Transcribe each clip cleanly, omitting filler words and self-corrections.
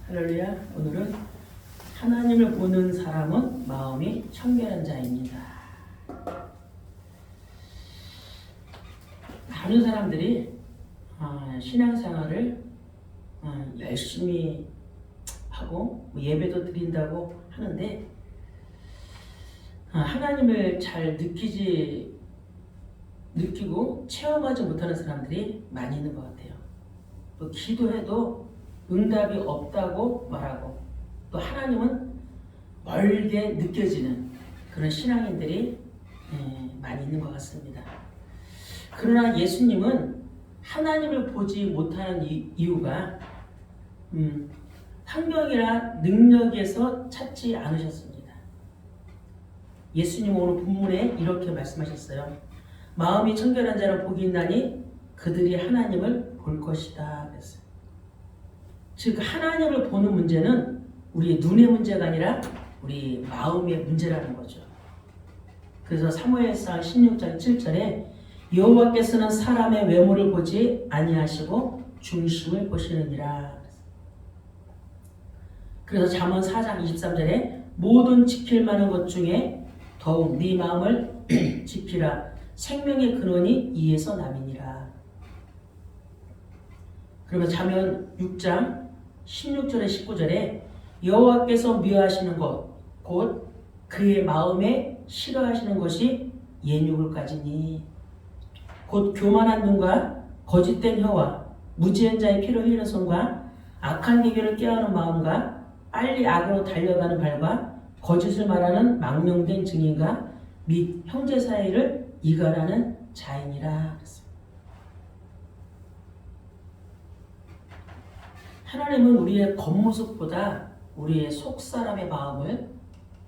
할렐루야. 오늘은 하나님을 보는 사람은 마음이 청결한 자입니다. 많은 사람들이 신앙생활을 열심히 하고 예배도 드린다고 하는데 하나님을 잘 느끼고 체험하지 못하는 사람들이 많이 있는 것 같아요. 또 기도해도 응답이 없다고 말하고 또 하나님은 멀게 느껴지는 그런 신앙인들이 많이 있는 것 같습니다. 그러나 예수님은 하나님을 보지 못하는 이유가 환경이나 능력에서 찾지 않으셨습니다. 예수님은 오늘 본문에 이렇게 말씀하셨어요. 마음이 청결한 자를 복이 있나니 그들이 하나님을 볼 것이다 그랬어요. 즉 하나님을 보는 문제는 우리의 눈의 문제가 아니라 우리 마음의 문제라는 거죠. 그래서 사무엘상 16장 7절에 여호와께서는 사람의 외모를 보지 아니하시고 중심을 보시느니라. 그래서 잠언 4장 23절에 모든 지킬 만한 것 중에 더욱 네 마음을 지키라. 생명의 근원이 이에서 남이니라. 그러면 잠언 6장 16절에 19절에 여호와께서 미워하시는 것 곧 그의 마음에 싫어하시는 것이 예욕을 가지니 곧 교만한 눈과 거짓된 혀와 무지한 자의 피를 흘리는 손과 악한 계교를 꾀하는 마음과 빨리 악으로 달려가는 발과 거짓을 말하는 망령된 증인과 및 형제 사이를 이간하는 자이니라. 하나님은 우리의 겉모습보다 우리의 속사람의 마음을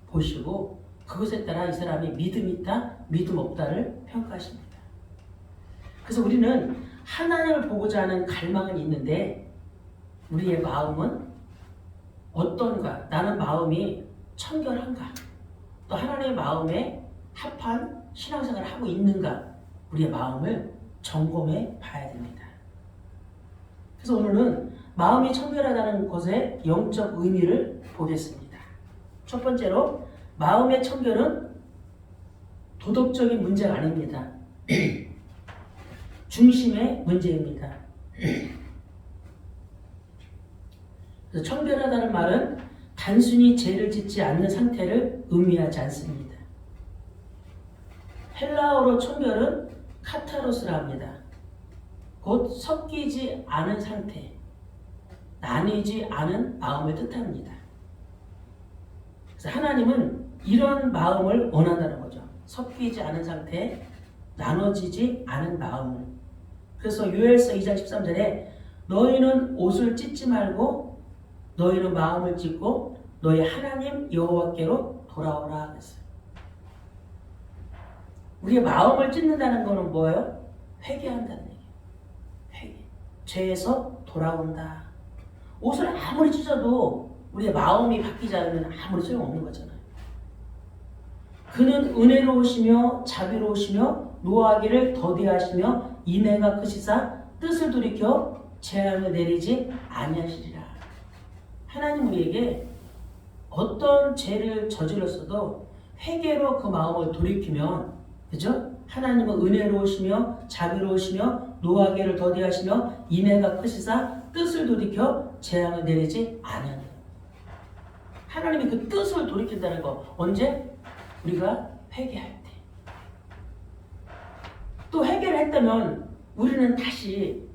보시고 그것에 따라 이 사람이 믿음 있다, 믿음 없다를 평가하십니다. 그래서 우리는 하나님을 보고자 하는 갈망은 있는데 우리의 마음은 어떤가? 나는 마음이 청결한가? 또 하나님의 마음에 합한 신앙생활을 하고 있는가? 우리의 마음을 점검해 봐야 됩니다. 그래서 오늘은 마음이 청결하다는 것의 영적 의미를 보겠습니다. 첫 번째로 마음의 청결은 도덕적인 문제가 아닙니다. 중심의 문제입니다. 그래서 청결하다는 말은 단순히 죄를 짓지 않는 상태를 의미하지 않습니다. 헬라어로 청결은 카타로스라 합니다. 곧 섞이지 않은 상태, 나뉘지 않은 마음을 뜻합니다. 그래서 하나님은 이런 마음을 원한다는 거죠. 섞이지 않은 상태, 나눠지지 않은 마음을. 그래서 요엘서 2장 13절에 너희는 옷을 찢지 말고 너희는 마음을 찢고 너희 하나님 여호와께로 돌아오라 했어요. 우리의 마음을 찢는다는 것은 뭐예요? 회개한다는 얘기예요. 회개. 죄에서 돌아온다. 옷을 아무리 찢어도 우리의 마음이 바뀌지 않으면 아무리 소용없는 거잖아요. 그는 은혜로우시며 자비로우시며 노하기를 더디하시며 인애가 크시사 뜻을 돌이켜 재앙을 내리지 아니하시리라. 하나님 우리에게 어떤 죄를 저질렀어도 회개로 그 마음을 돌이키면, 그죠? 하나님은 은혜로우시며 자비로우시며 노하기를 더디하시며 인애가 크시사 뜻을 돌이켜 재앙을 내리지 아니하리라. 하나님이 그 뜻을 돌이킨다는 거 언제? 우리가 회개할 때. 또 회개를 했다면 우리는 다시,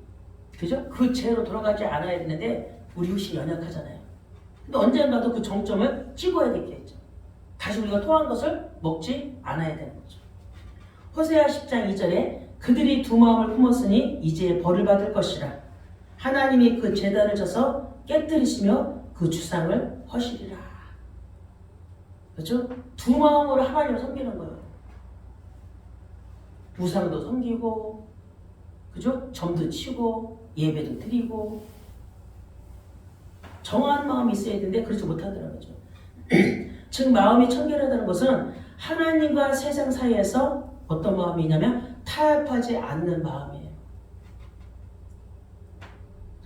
그죠? 그 죄로 돌아가지 않아야 되는데 우리 육신이 연약하잖아요. 근데 언젠가도 그 정점을 찍어야 되겠죠. 다시 우리가 토한 것을 먹지 않아야 되는 거죠. 호세아 10장 2절에 그들이 두 마음을 품었으니 이제 벌을 받을 것이라. 하나님이 그 제단을 져서 깨뜨리시며 그 주상을 허시리라. 그렇죠? 두 마음으로 하나님을 섬기는 거예요. 우상도 섬기고, 그죠? 점도 치고, 예배도 드리고, 정한 마음이 있어야 되는데 그렇지 못하더라는 거죠. 즉 마음이 청결하다는 것은 하나님과 세상 사이에서 어떤 마음이냐면 타협하지 않는 마음이에요.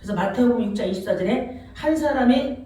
그래서 마태복음 6장 24절에 한 사람이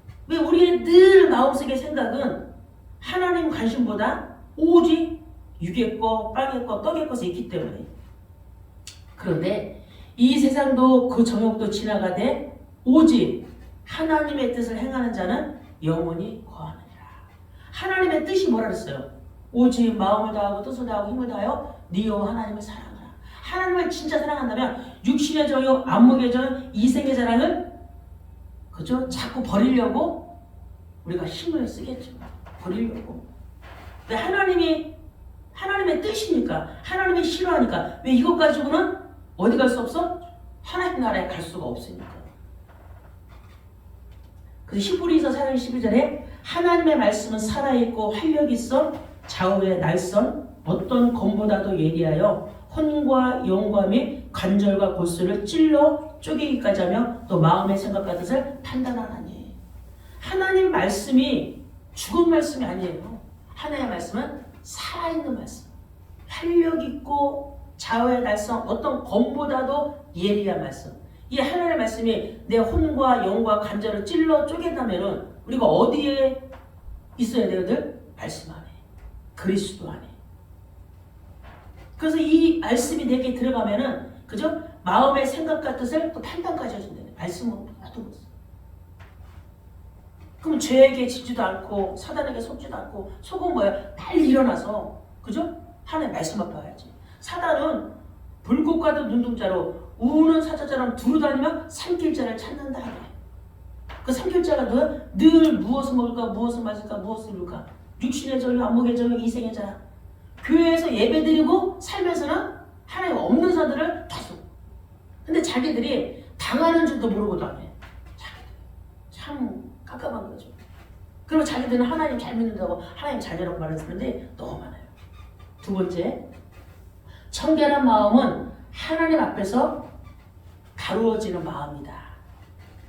왜 우리의 늘 마음속의 생각은 하나님 관심보다 오직 육의 것, 빵의 것, 떡의 것에 있기 때문에. 그런데 이 세상도 그 정욕도 지나가되 오직 하나님의 뜻을 행하는 자는 영원히 거하느니라. 하나님의 뜻이 뭐라 그랬어요? 오직 마음을 다하고 뜻을 다하고 힘을 다하여 네 여호와 하나님을 사랑하라. 하나님을 진짜 사랑한다면 육신의 정욕, 안목의 정욕, 이생의 자랑을 그죠? 자꾸 버리려고 우리가 힘을 쓰겠죠. 버리려고. 왜 하나님의 뜻이니까, 하나님이 싫어하니까. 왜 이것 가지고는 어디 갈 수 없어? 하나님 나라에 갈 수가 없으니까. 그래서 히브리서 4장 11절에 하나님의 말씀은 살아있고 활력이 있어 좌우의 날선 어떤 검보다도 예리하여 혼과 영과 및 관절과 골수를 찔러 쪼개기까지 하며 또 마음의 생각과 뜻을 판단하나니. 하나님 말씀이 죽은 말씀이 아니에요. 하나님의 말씀은 살아있는 말씀. 활력 있고 좌우의 날선 어떤 검보다도 예리한 말씀. 이 하나님의 말씀이 내 혼과 영과 관절을 찔러 쪼갠다면은 우리가 어디에 있어야 돼요? 말씀 안에. 그리스도 안에. 그래서 이 말씀이 내게 들어가면은 그죠? 마음의 생각과 뜻을 또 판단까지 해준다. 말씀은 모든 것을. 그럼 죄에게 지지도 않고 사단에게 속지도 않고 속은 뭐야? 빨리 일어나서 그죠? 하나님 말씀 앞에 와야지. 사단은 불꽃과도 눈동자로 우는 사자처럼 두루다니며 삼킬자를 찾는다. 그 삼킬자가 누구야? 늘 무엇을 먹을까, 무엇을 마실까, 무엇을 입을까. 육신의 전력, 안목의 전력, 이생의 자랑. 교회에서 예배드리고 살면서는 하나님 없는 자들을 계속. 근데 자기들이 당하는 줄도 모르고도 안 해. 자기들. 참 깜깜한 거죠. 그리고 자기들은 하나님 잘 믿는다고 하나님 잘 되라고 말하는데 너무 많아요. 두 번째, 청결한 마음은 하나님 앞에서 다루어지는 마음이다.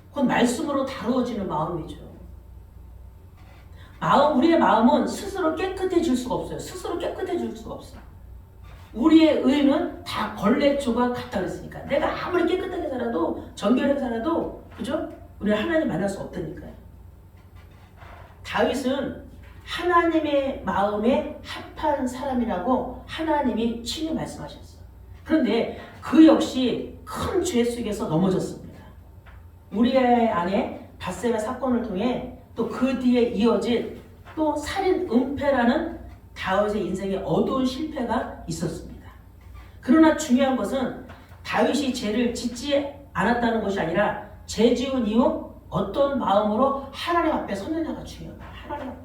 그건 말씀으로 다루어지는 마음이죠. 우리의 마음은 스스로 깨끗해질 수가 없어요. 스스로 깨끗해질 수가 없어요. 우리의 의는 다 걸레조각 같다 그랬으니까. 내가 아무리 깨끗하게 살아도 정결하게 살아도 그죠? 우리는 하나님 만날 수 없다니까요. 다윗은 하나님의 마음에 합한 사람이라고 하나님이 친히 말씀하셨어요. 그런데 그 역시 큰 죄 속에서 넘어졌습니다. 우리의 안에 밧세바 사건을 통해 또 그 뒤에 이어진 또 살인 은폐라는 다윗의 인생에 어두운 실패가 있었습니다. 그러나 중요한 것은 다윗이 죄를 짓지 않았다는 것이 아니라 죄 지은 이후 어떤 마음으로 하나님 앞에 섰느냐가 중요합니다. 하나님 앞에.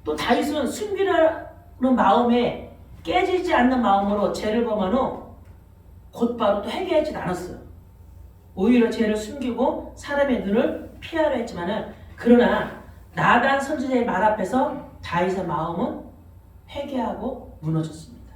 또 다윗은 숨기려는 마음에 깨지지 않는 마음으로 죄를 범한 후 곧바로 또 회개하지 않았어요. 오히려 죄를 숨기고 사람의 눈을 피하려 했지만은 그러나 나단 선지자의 말 앞에서 다윗의 마음은 회개하고 무너졌습니다.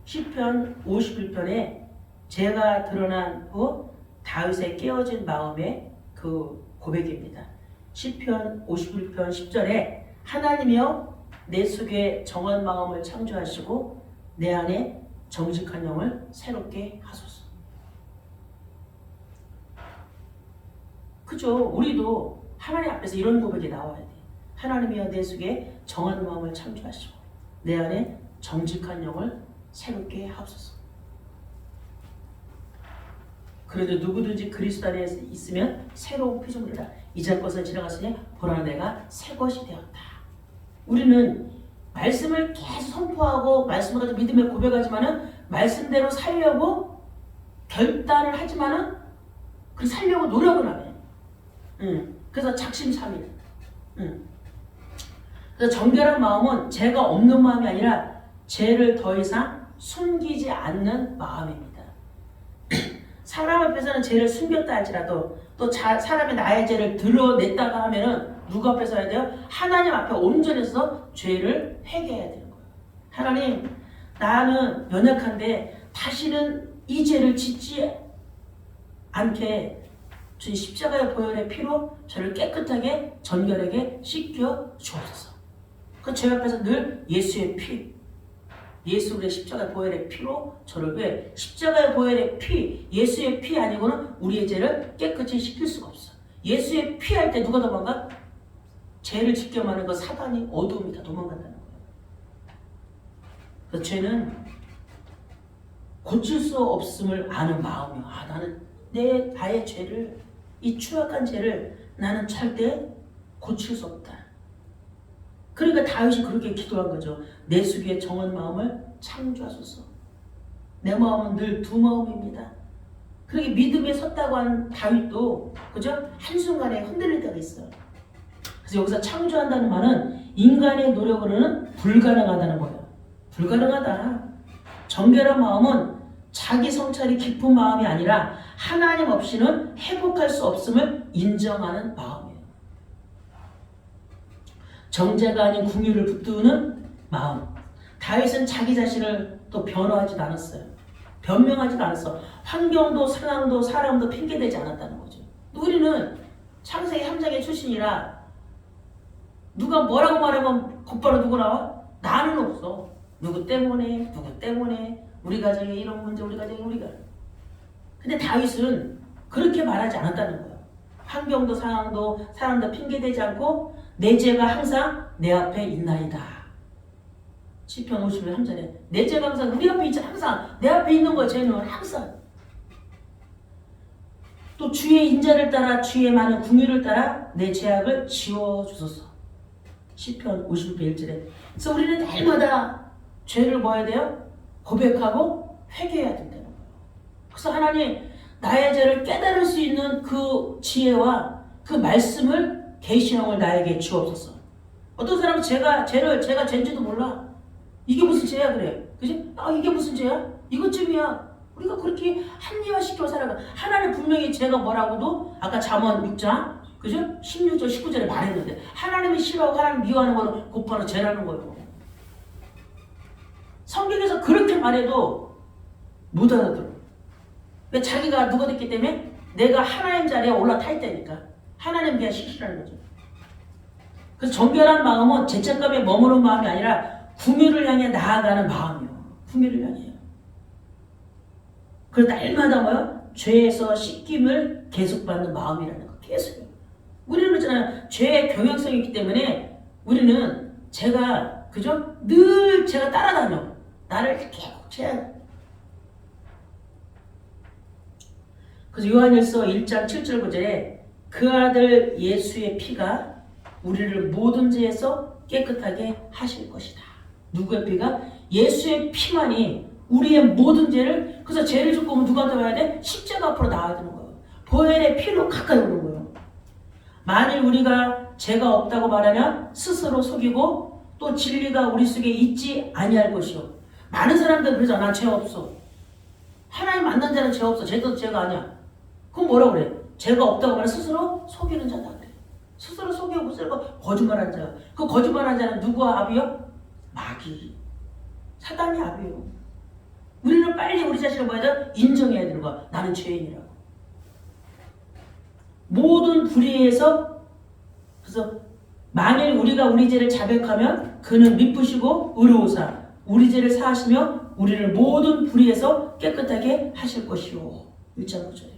시편 51편에 죄가 드러난 후 다윗의 깨어진 마음의 그 고백입니다. 시편 51편 10절에 하나님이여 내 속에 정한 마음을 창조하시고 내 안에 정직한 영을 새롭게 하소서. 그죠? 우리도 하나님 앞에서 이런 고백이 나와야 돼. 하나님이여 내 속에 정한 마음을 창조하시고 내 안에 정직한 영을 새롭게 하소서. 그래도 누구든지 그리스도 안에 있으면 새로운 피조물이다. 이전 것은 지나갔으니 보라 내가 새 것이 되었다. 우리는 말씀을 계속 선포하고 말씀을 가지고 믿음에 고백하지만은 말씀대로 살려고 결단을 하지만은 그 살려고 노력은 안 해. 그래서 작심삼일. 그래서 정결한 마음은 죄가 없는 마음이 아니라 죄를 더 이상 숨기지 않는 마음입니다. 사람 앞에서는 죄를 숨겼다 할지라도 또 사람이 나의 죄를 드러냈다가 하면은 누구 앞에 서야 돼요? 하나님 앞에 온전히 서서 죄를 회개해야 되는 거예요. 하나님, 나는 연약한데 다시는 이 죄를 짓지 않게 주님 십자가의 보혈의 피로 저를 깨끗하게 전결하게 씻겨 주옵소서. 그 죄 앞에서 늘 예수의 피, 예수 그리스도의 십자가의 보혈의 피로 저를 왜 십자가의 보혈의 피, 예수의 피 아니고는 우리의 죄를 깨끗이 씻길 수가 없어. 예수의 피 할 때 누가 도망가? 죄를 지켜하는 그 사단이 어두움이 다 도망간다는 거예요. 그래서 죄는 고칠 수 없음을 아는 마음이요. 나는 나의 죄를, 이 추악한 죄를 나는 절대 고칠 수 없다. 그러니까 다윗이 그렇게 기도한 거죠. 내 속에 정한 마음을 창조하소서. 내 마음은 늘 두 마음입니다. 그렇게 믿음에 섰다고 한 다윗도 그죠? 한순간에 흔들릴 때가 있어요. 그래서 여기서 창조한다는 말은 인간의 노력으로는 불가능하다는 거예요. 불가능하다. 정결한 마음은 자기 성찰이 깊은 마음이 아니라 하나님 없이는 회복할 수 없음을 인정하는 마음이에요. 정죄가 아닌 궁유를 붙드는 마음. 다윗은 자기 자신을 또 변호하지도 않았어요. 변명하지도 않았어. 환경도 상황도 사람도 핑계대지 않았다는 거죠. 우리는 창세기 3장의 출신이라 누가 뭐라고 말하면 곧바로 누구 나와? 나는 없어. 누구 때문에 우리 가정에 이런 문제, 우리 가정에 우리가. 근데 다윗은 그렇게 말하지 않았다는 거예요. 환경도 상황도 사람도 핑계대지 않고 내 죄가 항상 내 앞에 있나이다. 시편 51편 3절에 내 죄가 항상 우리 앞에 있지. 항상 내 앞에 있는 거야. 죄는 항상. 또 주의 인자를 따라 주의 많은 궁유를 따라 내 죄악을 지워주소서. 시편 51편 1절에. 그래서 우리는 날마다 죄를 뭐 해야 돼요? 고백하고 회개해야 된다는 거예요. 그래서 하나님 나의 죄를 깨달을 수 있는 그 지혜와 그 말씀을 계시형을 나에게 주옵소서. 어떤 사람은 제가 죄인지도 몰라. 이게 무슨 죄야 그래. 그지? 이게 무슨 죄야? 이것쯤이야. 우리가 그렇게 합리화시켜 살아가. 하나님 분명히 제가 뭐라고도 아까 잠언 6장 그죠? 16절 19절에 말했는데 하나님이 싫어하고 하나님 미워하는 거는 곧바로 죄라는 거예요. 성경에서 그렇게 말해도 못 알아들어. 왜? 자기가 누가 됐기 때문에 내가 하나님 자리에 올라타 있다니까. 하나님 그냥 시키라는 거죠. 그래서 정결한 마음은 죄책감에 머무는 마음이 아니라 궁유를 향해 나아가는 마음이요. 궁유를 향해요. 그래서 날마다 뭐요? 죄에서 씻김을 계속받는 마음이라는 거. 계속요. 우리는 그렇잖아요. 죄의 경향성이 있기 때문에 우리는 제가 그죠? 늘 제가 따라다녀. 나를 계속 죄. 그래서 요한일서 1장 7절 9절에 그 아들 예수의 피가 우리를 모든 죄에서 깨끗하게 하실 것이다. 누구의 피가? 예수의 피만이 우리의 모든 죄를. 그래서 죄를 짓고 오면 누구한테 와야 돼? 십자가 앞으로 나와야 되는 거예요. 보혈의 피로 가까이 오는 거예요. 만일 우리가 죄가 없다고 말하면 스스로 속이고 또 진리가 우리 속에 있지 아니할 것이요. 많은 사람들 그러잖아. 난 죄 없어. 하나님 만난 자는 죄 없어. 죄도 죄가 아니야. 그럼 뭐라고 그래? 죄가 없다고 말하면 스스로 속이는 자다 그래. 스스로 속이고 스스로 거짓말하는 자. 그 거짓말하는 자는 누구와 합이요? 마귀. 사단이 합이요. 우리는 빨리 우리 자신을 뭐야 돼? 인정해야 되는 거야. 나는 죄인이라고. 모든 불의에서. 그래서 만일 우리가 우리 죄를 자백하면 그는 미쁘시고 의로우사 우리 죄를 사하시며 우리를 모든 불의에서 깨끗하게 하실 것이요. 1장 9절이에요.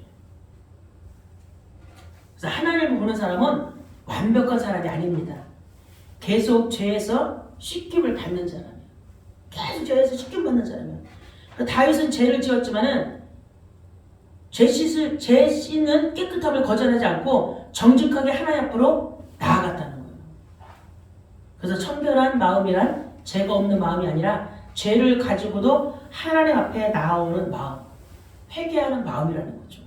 그래서 하나님을 보는 사람은 완벽한 사람이 아닙니다. 계속 죄에서 씻김을 받는 사람이에요. 계속 죄에서 씻김 받는 사람이에요. 다윗은 죄를 지었지만은 죄 씻는 깨끗함을 거절하지 않고 정직하게 하나님 앞으로 나아갔다는 거예요. 그래서 청결한 마음이란 죄가 없는 마음이 아니라 죄를 가지고도 하나님 앞에 나아오는 마음, 회개하는 마음이라는 거죠.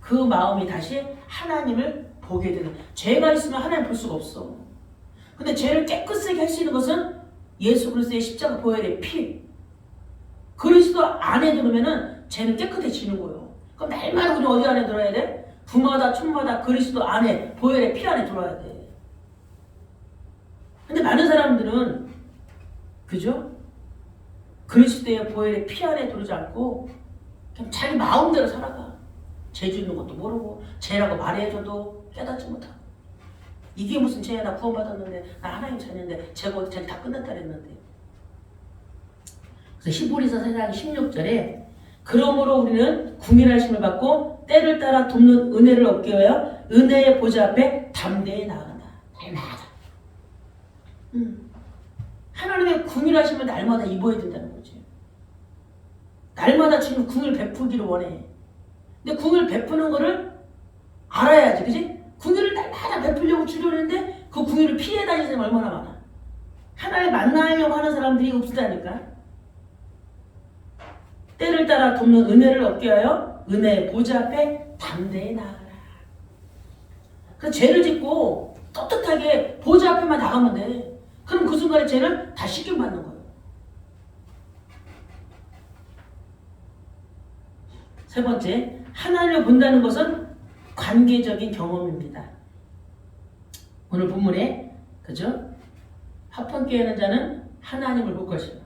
그 마음이 다시 하나님을 보게 되는. 죄가 있으면 하나님 볼 수가 없어. 근데 죄를 깨끗하게 할 수 있는 것은 예수 그리스도의 십자가 보혈의 피. 그리스도 안에 들으면은 죄는 깨끗해지는 거예요. 그럼 날마다 우리 어디 안에 들어야 돼? 부마다 춤마다 그리스도 안에 보혈의 피 안에 들어야 돼. 근데 많은 사람들은 그죠? 그리스도의 보혈의 피 안에 들어오지 않고 그냥 자기 마음대로 살아가. 죄 짓는 것도 모르고 죄라고 말해줘도 깨닫지 못하고. 이게 무슨 죄야? 나 구원받았는데 나 하나님 자녀인데 죄가 어디 죄 다 끝났다 그랬는데. 그래서 히브리서 4장 16절에 그러므로 우리는 궁일하심을 받고 때를 따라 돕는 은혜를 얻기 위하여 은혜의 보좌 앞에 담대히 나아간다. 날마다. 하나님의 궁일하심을 날마다 입어야 된다는 거지. 날마다 지금 궁을 베푸기를 원해. 근데 궁을 베푸는 거를 알아야지, 그지? 궁일을 날마다 베풀려고 주려는데 그 궁일을 피해 다니는 사람이 얼마나 많아. 하나님 만나려고 하는 사람들이 없다니까. 때를 따라 돕는 은혜를 얻기 위하여 은혜의 보좌 앞에 담대히 나아가라. 그 죄를 짓고 떳떳하게 보좌 앞에만 나가면 돼. 그럼 그 순간에 죄는 다 씻김받는 거예요. 세 번째, 하나님을 본다는 것은 관계적인 경험입니다. 오늘 본문에 그죠? 합헌케 하는 자는 하나님을 볼 것이다.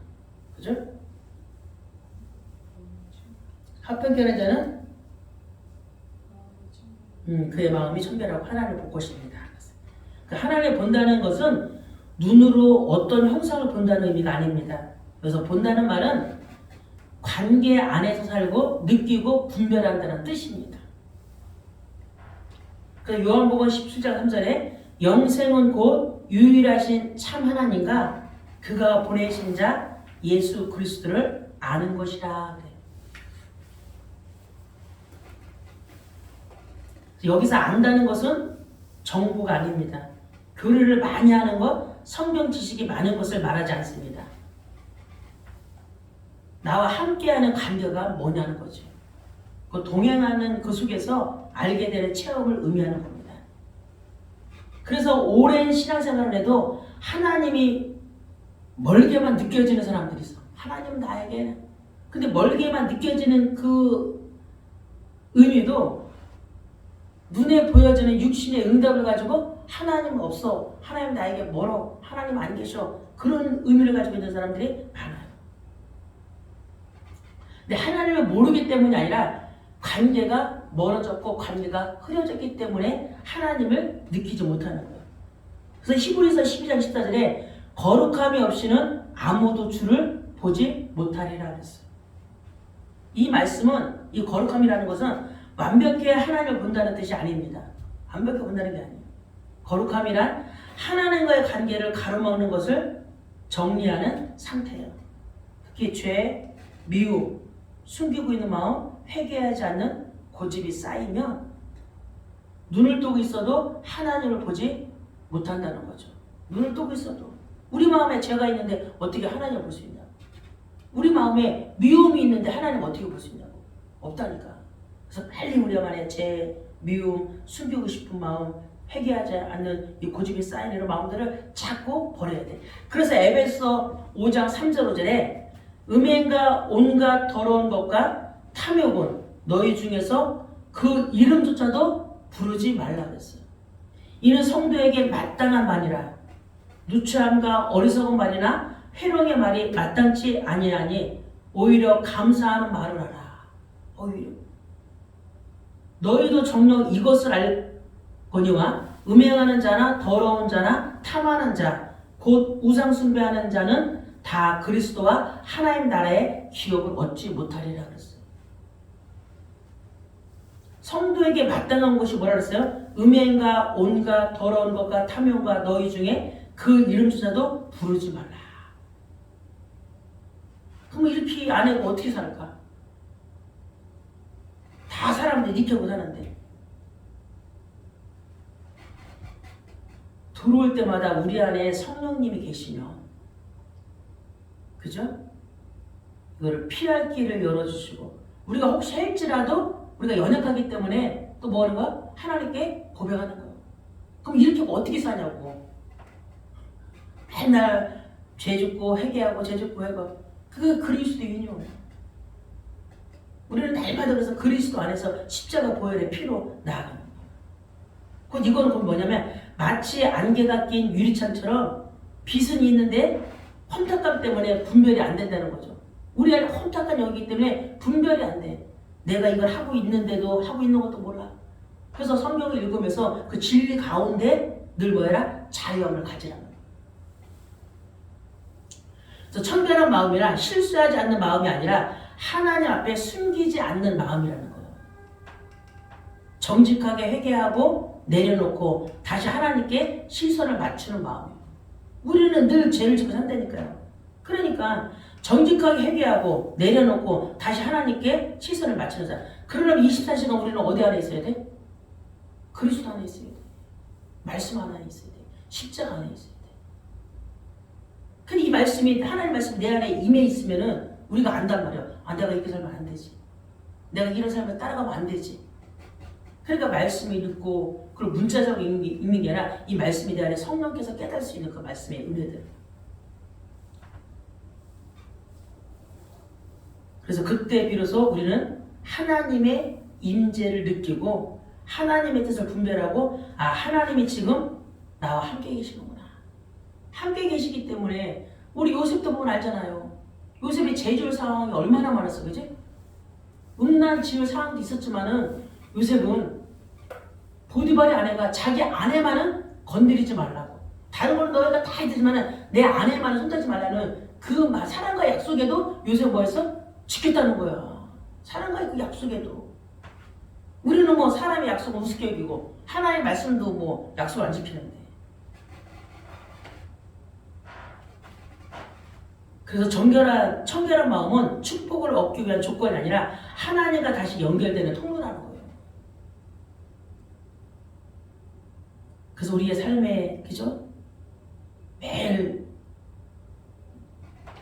그죠? 합헌케 하는 자는 그의 마음이 청결하고 하나님을 볼 것입니다. 그 하나님을 본다는 것은 눈으로 어떤 형상을 본다는 의미가 아닙니다. 그래서 본다는 말은 관계 안에서 살고 느끼고 분별한다는 뜻입니다. 그 요한복음 17장 3절에 영생은 곧 유일하신 참 하나님과 그가 보내신 자 예수 그리스도를 아는 것이라. 여기서 안다는 것은 정보가 아닙니다. 교리를 많이 하는 것, 성경 지식이 많은 것을 말하지 않습니다. 나와 함께하는 관계가 뭐냐는 거죠. 그 동행하는 그 속에서 알게 되는 체험을 의미하는 겁니다. 그래서 오랜 신앙생활을 해도 하나님이 멀게만 느껴지는 사람들이 있어. 하나님은 나에게. 근데 멀게만 느껴지는 그 의미도 눈에 보여지는 육신의 응답을 가지고 하나님은 없어. 하나님 나에게 멀어. 하나님 안 계셔. 그런 의미를 가지고 있는 사람들이 많아요. 근데 하나님을 모르기 때문이 아니라 관계가 멀어졌고 관계가 흐려졌기 때문에 하나님을 느끼지 못하는 거예요. 그래서 히브리서 12장 14절에 거룩함이 없이는 아무도 주를 보지 못하리라 그랬어요. 이 말씀은, 이 거룩함이라는 것은 완벽히 하나님을 본다는 뜻이 아닙니다. 완벽히 본다는 게 아니에요. 거룩함이란 하나님과의 관계를 가로막는 것을 정리하는 상태예요. 특히 죄, 미움, 숨기고 있는 마음, 회개하지 않는 고집이 쌓이면 눈을 뜨고 있어도 하나님을 보지 못한다는 거죠. 눈을 뜨고 있어도. 우리 마음에 죄가 있는데 어떻게 하나님을 볼 수 있냐고. 우리 마음에 미움이 있는데 하나님을 어떻게 볼 수 있냐고. 없다니까. 그래서 빨리 우리 안에 죄, 미움, 숨기고 싶은 마음, 회개하지 않는 이 고집이 쌓인 이런 마음들을 자꾸 버려야 돼. 그래서 에베소 5장 3절 5절에 음행과 온갖 더러운 것과 탐욕은 너희 중에서 그 이름조차도 부르지 말라 그랬어요. 이는 성도에게 마땅한 말이라. 누추함과 어리석은 말이나 회롱의 말이 마땅치 아니하니 오히려 감사하는 말을 하라. 오히려 너희도 정녕 이것을 알거니와 음행하는 자나 더러운 자나 탐하는 자 곧 우상 숭배하는 자는 다 그리스도와 하나님 나라의 기업을 얻지 못하리라 그랬어요. 성도에게 마땅한 것이 뭐라 그랬어요? 음행과 온갖 더러운 것과 탐욕과 너희 중에 그 이름조차도 부르지 말라. 그럼 이렇게 안 하고 어떻게 살까? 다 사람들이 니켜고 사는데 들어올 때마다 우리 안에 성령님이 계시면 그죠? 이거를 피할 길을 열어주시고 우리가 혹시 할지라도 우리가 연약하기 때문에 또 뭐 하는 거야? 하나님께 고백하는 거야. 그럼 이렇게 어떻게 사냐고. 맨날 죄 짓고 회개하고 죄 짓고 해고 그게 그리스도인이요. 우리는 날마다 그래서 그리스도 안에서 십자가 보혈의 피로 나아가는 거예요. 곧 이거는 그럼 뭐냐면 마치 안개가 낀 유리창처럼 빛은 있는데 험탁감 때문에 분별이 안 된다는 거죠. 우리 안에 험탁한 영이기 때문에 분별이 안 돼. 내가 이걸 하고 있는데도 하고 있는 것도 몰라. 그래서 성경을 읽으면서 그 진리 가운데 늘 뭐해라? 자유함을 가지라는 거예요. 그래서 청결한 마음이란 실수하지 않는 마음이 아니라 하나님 앞에 숨기지 않는 마음이라는 거예요. 정직하게 회개하고 내려놓고 다시 하나님께 시선을 맞추는 마음이에요. 우리는 늘 죄를 짓고 산다니까요. 그러니까 정직하게 회개하고 내려놓고 다시 하나님께 시선을 맞추는 사람. 그러려면 24시간 우리는 어디 안에 있어야 돼? 그리스도 안에 있어야 돼. 말씀 안에 있어야 돼. 십자가 안에 있어야 돼. 근데 이 말씀이, 하나님 말씀이 내 안에 임해 있으면은 우리가 안단 말이야. 아, 내가 이렇게 살면 안 되지. 내가 이런 삶을 따라가면 안 되지. 그러니까 말씀이 듣고 그리고 문자적으로 읽는 게 아니라 이 말씀이 내 안에 성령께서 깨달을 수 있는 그 말씀의 은혜들. 그래서 그때 비로소 우리는 하나님의 임재를 느끼고 하나님의 뜻을 분별하고 아, 하나님이 지금 나와 함께 계시는구나. 함께 계시기 때문에 우리 요셉도 보면 알잖아요. 요셉이 죄질 상황이 얼마나 많았어, 그지? 음란 지을 상황도 있었지만은 요셉은 보디발의 아내가 자기 아내만은 건드리지 말라고. 다른 건 너희가 다 해주지만은 내 아내만은 손대지 말라는 그 사랑과 약속에도 요셉 뭐했어? 지켰다는 거야. 사랑과의 그 약속에도. 우리는 뭐 사람의 약속은 우습게 여기고 하나의 말씀도 뭐 약속 안 지키는데. 그래서 청결한 마음은 축복을 얻기 위한 조건이 아니라 하나님과 다시 연결되는 통로라는 거예요. 그래서 우리의 삶에, 그죠? 매일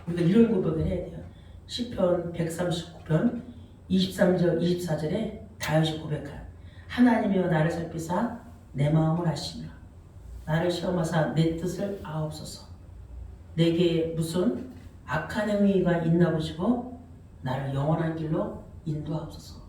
우리가 이런 고백을 해야 돼요. 시편 139편 23절 24절에 다윗이 고백한 하나님이여 나를 살피사 내 마음을 아시며 나를 시험하사 내 뜻을 아옵소서. 내게 무슨 악한 행위가 있나 보시고 나를 영원한 길로 인도하옵소서.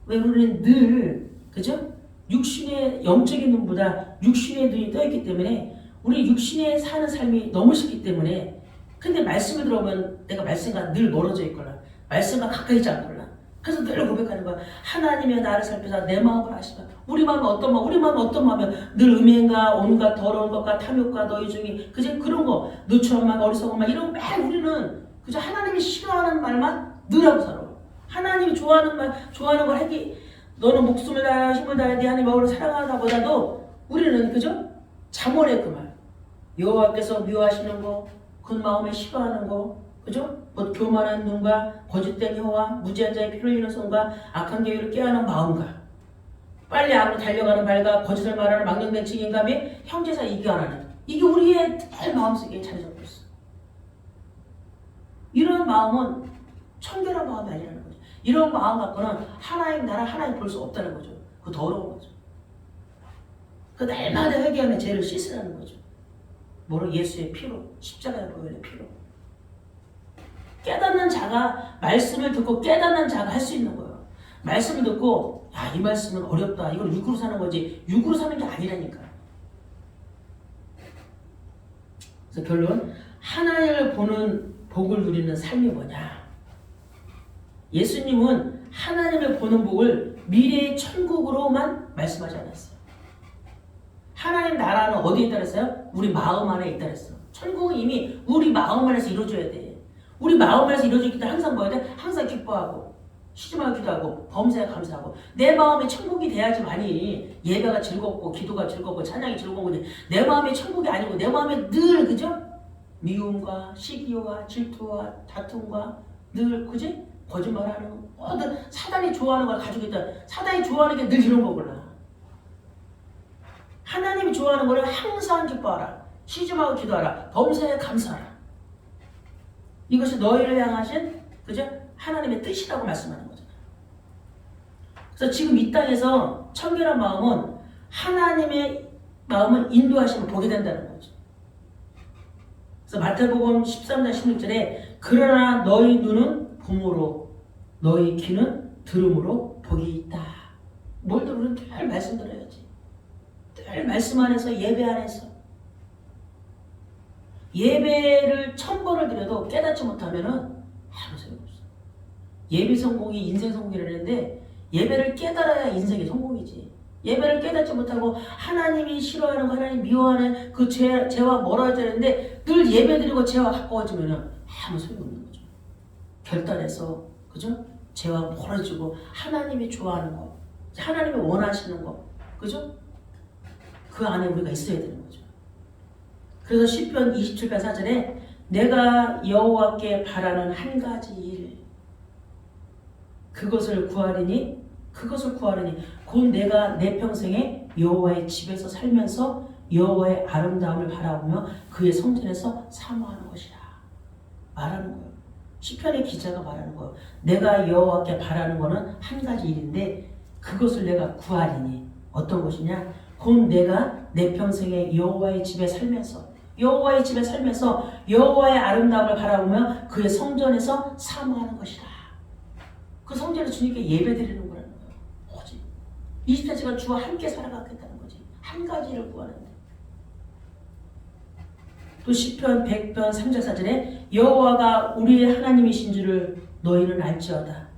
왜 우리는 늘, 그죠? 육신의 영적인 눈보다 육신의 눈이 떠있기 때문에 우리 육신에 사는 삶이 너무 쉽기 때문에 근데 말씀을 들어오면 내가 말씀과 늘 멀어져 있거나 말씀과 가까이 있지 않거나 그래서 늘 고백하는 거야. 하나님의 나를 살펴서 내 마음을 아시면 우리 마음은 어떤 마음, 우리 마음은 어떤 마음이야. 늘 음행과 온갖 더러운 것과 탐욕과 너희 중에 그저 그런 거 누추한 말, 어리석은 말 이런 거 매일 우리는 그저 하나님이 싫어하는 말만 늘 하고 살아. 하나님이 좋아하는 말, 좋아하는 걸 하기 너는 목숨을 다하여 힘을 다하여 네 하나님 마음으로 사랑하다 보다도 우리는 그죠? 잠언의 그 말 여호와께서 미워하시는 거 그 마음에 싫어하는 거 그죠? 뭐 교만한 눈과 거짓된 혀와 무지한 자의 피 흘리는 손과 악한 계획을 깨하는 마음과 빨리 앞으로 달려가는 발과 거짓을 말하는 망령된 책임감에 형제사 이겨하는 이게 우리의 늘 마음속에 자리 잡고 있어. 이런 마음은 청결한 마음이 아니라는 거죠. 이런 마음 갖고는 하나님 나라 하나님 볼 수 없다는 거죠. 그 더러운 거죠. 그 날마다 회개하며 죄를 씻으라는 거죠. 뭐로? 예수의 피로, 십자가의 보혈의 피로. 깨닫는 자가 말씀을 듣고 깨닫는 자가 할 수 있는 거예요. 말씀을 듣고 야, 이 말씀은 어렵다. 이건 육으로 사는 거지. 육으로 사는 게 아니라니까. 그래서 결론 하나님을 보는 복을 누리는 삶이 뭐냐? 예수님은 하나님을 보는 복을 미래의 천국으로만 말씀하지 않았어요. 하나님 나라는 어디에 있다 그랬어요? 우리 마음 안에 있다 그랬어요. 천국은 이미 우리 마음 안에서 이루어져야 돼. 우리 마음 안에서 이루어지기 때문에 항상 뭐야 돼? 항상 기뻐하고 쉬지 말고 기도하고 범사에 감사하고 내 마음이 천국이 돼야지만이 예배가 즐겁고 기도가 즐겁고 찬양이 즐거운 거지. 내 마음이 천국이 아니고 내 마음에 늘 그죠? 미움과 시기와 질투와 다툼과 늘 그지? 거짓말하는 거 모든 사단이 좋아하는 걸 가지고 있다. 사단이 좋아하는 게 늘 이런 거구나. 하나님이 좋아하는 거를 항상 기뻐하라. 쉬지 말고 기도하라. 범사에 감사하라. 이것이 너희를 향하신 그죠? 하나님의 뜻이라고 말씀하는 거잖아요. 그래서 지금 이 땅에서 청결한 마음은 하나님의 마음을 인도하심을 보게 된다는 거죠. 그래서 마태복음 13장 16절에 그러나 너희 눈은 봄으로 너희 귀는 들음으로 복이 있다. 뭘 들으면 늘 말씀 들어야지. 늘 말씀 안에서 예배 안에서 예배를 1000번을 드려도 깨닫지 못하면은 아무 소용없어. 예배 성공이 인생 성공이라는데 예배를 깨달아야 인생의 성공이지. 예배를 깨닫지 못하고 하나님이 싫어하는 거 하나님 미워하는 그 죄와 멀어야 되는데 늘 예배 드리고 죄와 가까워지면은 아무 소용없는 거죠. 결단해서 그죠? 죄와 멀어지고 하나님이 좋아하는 거, 하나님이 원하시는 거, 그죠? 그 안에 우리가 있어야 되는 거죠. 그래서 시편 27편 4절에 내가 여호와께 바라는 한 가지 일, 그것을 구하리니 곧 내가 내 평생에 여호와의 집에서 살면서 여호와의 아름다움을 바라보며 그의 성전에서 사모하는 것이라 말하는 거예요. 시편의 기자가 말하는 거예요. 내가 여호와께 바라는 거는 한 가지 일인데 그것을 내가 구하리니 어떤 것이냐? 곧 내가 내 평생에 여호와의 집에 살면서 여호와의 아름다움을 바라보며 그의 성전에서 사모하는 것이라. 그 성전에 주님께 예배드리는 거라는 거예요. 오직 24시간 주와 함께 살아가겠다는 거지. 한 가지를 구하는데. 또 시편 100편 3절 4절에 여호와가 우리의 하나님이신 줄을 너희는 알지어다.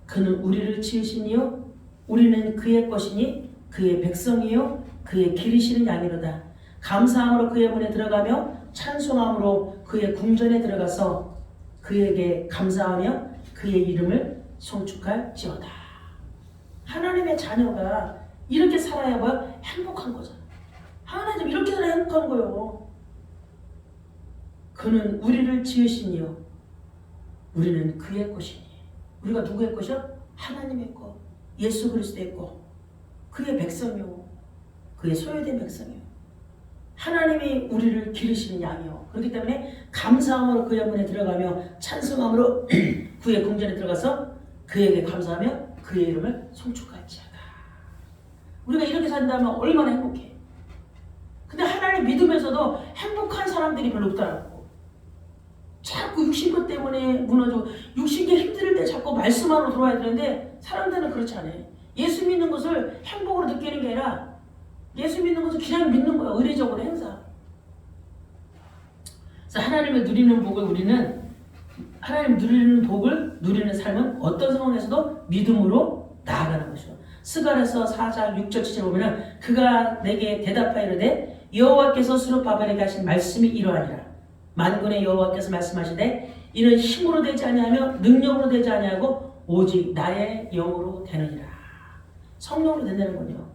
그는 우리를 지으시니요 우리는 그의 것이니 그의 백성이요 그의 기르시는 양이로다. 감사함으로 그의 문에 들어가며 찬송함으로 그의 궁전에 들어가서 그에게 감사하며 그의 이름을 송축할지어다. 하나님의 자녀가 이렇게 살아야 뭐야? 행복한 거잖아. 하나님 이렇게 살아야 행복한 거예요. 그는 우리를 지으시니요 우리는 그의 것이니. 우리가 누구의 것이요? 하나님의 것, 예수 그리스도의 것, 그의 백성이요 그의 소유된 백성이요. 하나님이 우리를 기르시는 양이요. 그렇기 때문에 감사함으로 그의 문에 들어가며 찬송함으로 그의 궁전에 들어가서 그에게 감사하며 그의 이름을 송축할지어다. 우리가 이렇게 산다면 얼마나 행복해. 근데 하나님 믿으면서도 행복한 사람들이 별로 없더라고. 자꾸 육신것 때문에 무너지고 육신게 힘들 때 자꾸 말씀 안으로 들어와야 되는데 사람들은 그렇지 않아요. 예수 믿는 것을 행복으로 느끼는 게 아니라 예수 믿는 것을 그냥 믿는 거야. 의례적으로 행사. 그래서 하나님을 누리는 복을 하나님 누리는 삶은 어떤 상황에서도 믿음으로 나아가는 것이요. 스가랴서 4장 6절 7절 보면은 그가 내게 대답하이르되 여호와께서 스룹바벨에게 하신 말씀이 이러하니라. 만군의 여호와께서 말씀하시되 이는 힘으로 되지 아니하며 능력으로 되지 아니하고 오직 나의 영으로 되느니라. 성령으로 된다는 거요.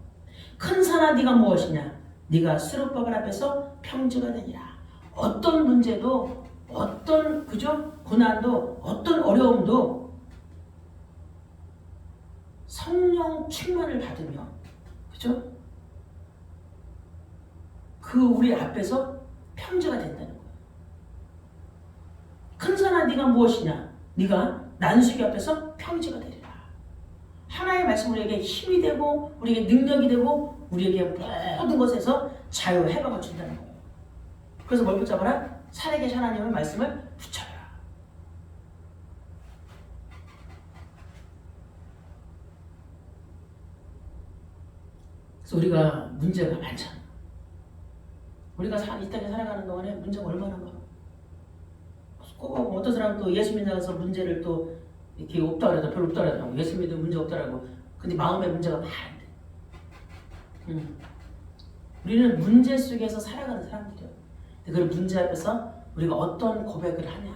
큰 산아 네가 무엇이냐? 네가 스룹바벨 앞에서 평지가 되니라. 어떤 문제도 어떤 고난도 어떤 어려움도 성령 충만을 받으며 그 우리 앞에서 평지가 된다는 거예요. 큰 산아 네가 무엇이냐? 네가 난수기 앞에서 평지가 되리라. 하나의 말씀 우리에게 힘이 되고 우리에게 능력이 되고 우리에게 모든 것에서 자유 해방을 준다는 거예요. 그래서 뭘 붙잡아라? 살아계신 하나님의 말씀을 붙잡아라. 그래서 우리가 문제가 많잖아. 우리가 이 땅에 살아가는 동안에 문제가 얼마나 많아. 꼭 어떤 사람은 또 예수 믿어서 문제를 또 이렇게 없다 그래도 별로 없다 그러더라고. 예수 믿으면 문제 없다라고. 근데 마음에 문제가 많은데. 우리는 문제 속에서 살아가는 사람들이에요. 그 문제 앞에서 우리가 어떤 고백을 하냐,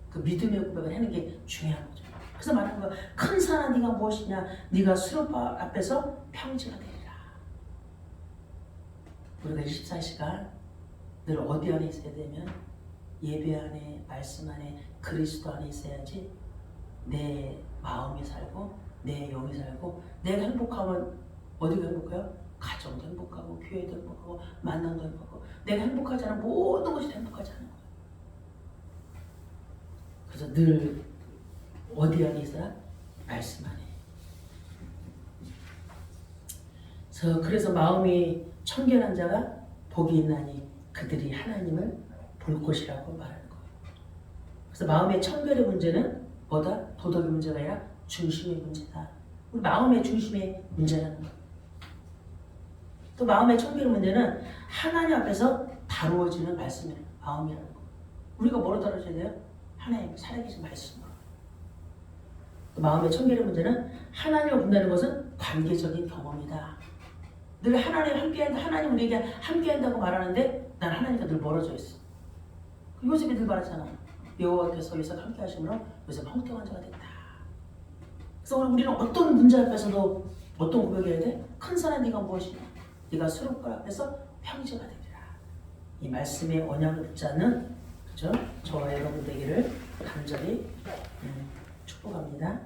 그 믿음의 고백을 하는 게 중요한 거죠. 그래서 말하는 거야. 큰 산아 네가 무엇이냐? 네가 수렵바 앞에서 평지가 되리라. 우리가 24시간 늘 어디 안에 있어야 되면 예배 안에, 말씀 안에, 그리스도 안에 있어야지 내 마음이 살고 내 영이 살고 내가 행복하면 어디가 행복해요? 가정도 행복하고 교회도 행복하고 만남도 행복하고 내가 행복하지 않은 모든 것이 행복하지 않은 거예요. 그래서 늘 어디 안에 있어라? 말씀 안에. 그래서 마음이 청결한 자가 복이 있나니 그들이 하나님을 볼 것이라고 말하는 거예요. 그래서 마음의 청결의 문제는 뭐다? 도덕의 문제가 아니라 중심의 문제다. 우리 마음의 중심의 문제라는 거예요. 또 마음의 청결의 문제는 하나님 앞에서 다루어지는 말씀이라는 마음이라는 거예요. 우리가 뭐로 다뤄져야 돼요? 하나님 살아계신 말씀으로. 또 마음의 청결의 문제는 하나님을 본다는 것은 관계적인 경험이다. 늘 하나님 함께한다. 하나님 우리에게 함께한다고 말하는데 난 하나님과 늘 멀어져 있어. 요셉이 늘 말하잖아. 여호와께서 요셉 함께 하심으로 요셉 형통한 자가 됐다. 그래서 오늘 우리는 어떤 문제 앞에서도 어떤 고백해야 돼? 큰 산에 네가 무엇이냐? 네가 수록과 앞에서 형제가 되리라. 이 말씀의 언약을 붙잡는 그죠? 저와 여러분 되기를 간절히 축복합니다.